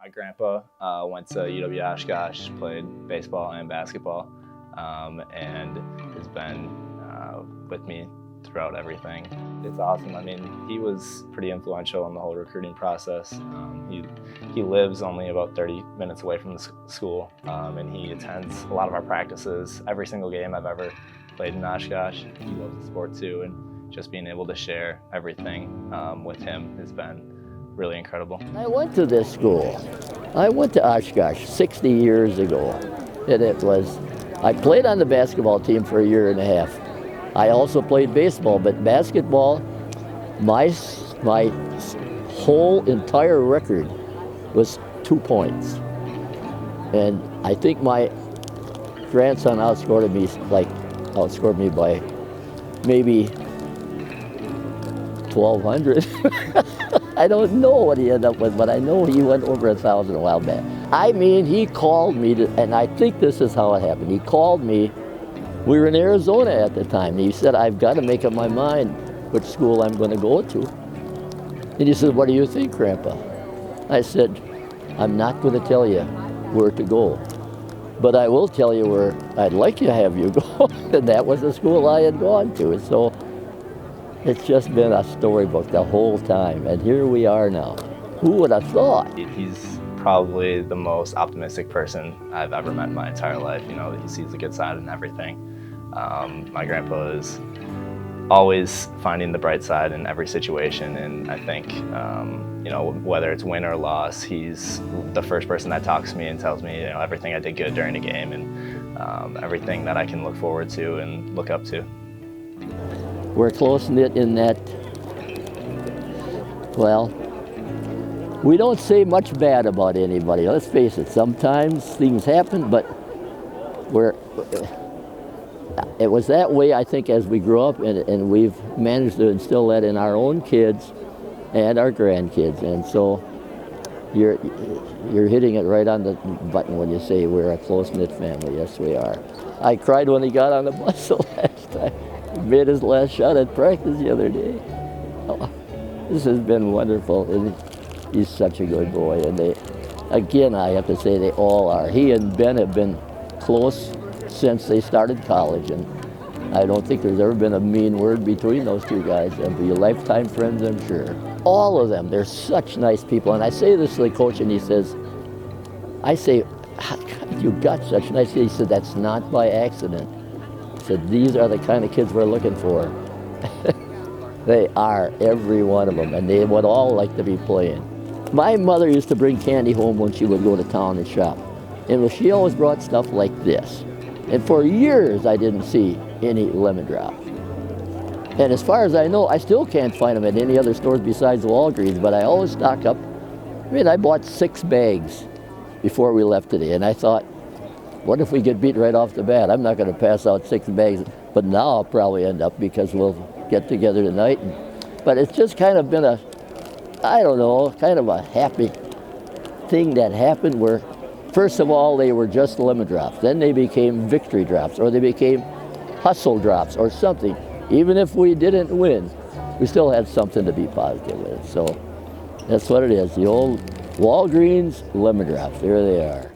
My grandpa went to UW-Oshkosh, played baseball and basketball, and has been with me throughout everything. It's awesome. I mean, he was pretty influential in the whole recruiting process. He lives only about 30 minutes away from the school, and he attends a lot of our practices. Every single game I've ever played in Oshkosh. He loves the sport too, and just being able to share everything with him has been really incredible. I went to this school. I went to Oshkosh 60 years ago, and I played on the basketball team for a year and a half. I also played baseball, but basketball, my whole entire record was 2 points. And I think my grandson outscored me by maybe 1,200. I don't know what he ended up with, but I know he went over 1,000 a while back. I mean, he called me, and I think this is how it happened. He called me. We were in Arizona at the time, and he said, I've got to make up my mind which school I'm going to go to. And he said, what do you think, Grandpa? I said, I'm not going to tell you where to go, but I will tell you where I'd like to have you go. And that was the school I had gone to. So it's just been a storybook the whole time, and here we are now. Who would have thought? He's probably the most optimistic person I've ever met in my entire life. You know, he sees the good side in everything. My grandpa is always finding the bright side in every situation, and I think, you know, whether it's win or loss, he's the first person that talks to me and tells me, you know, everything I did good during a game and everything that I can look forward to and look up to. We're close-knit in that, well, we don't say much bad about anybody. Let's face it, sometimes things happen, but it was that way, I think, as we grew up, and we've managed to instill that in our own kids and our grandkids. And so you're hitting it right on the button when you say we're a close-knit family. Yes, we are. I cried when he got on the bus the last time. He made his last shot at practice the other day. Oh, this has been wonderful. And he's such a good boy. And again, I have to say they all are. He and Ben have been close since they started college. And I don't think there's ever been a mean word between those two guys. They'll be lifetime friends, I'm sure. All of them, they're such nice people. And I say this to the coach, and he says, I say, you got such nice kids. He said, that's not by accident. He said, these are the kind of kids we're looking for. They are, every one of them, and they would all like to be playing. My mother used to bring candy home when she would go to town and shop. And she always brought stuff like this. And for years, I didn't see any lemon drops. And as far as I know, I still can't find them at any other stores besides Walgreens, but I always stock up. I mean, I bought 6 bags before we left today, and I thought, what if we get beat right off the bat? I'm not going to pass out 6 bags, but now I'll probably end up because we'll get together tonight. But it's just kind of been kind of a happy thing that happened where, first of all, they were just lemon drops. Then they became victory drops, or they became hustle drops or something. Even if we didn't win, we still had something to be positive with. So that's what it is, the old Walgreens lemon drops. There they are.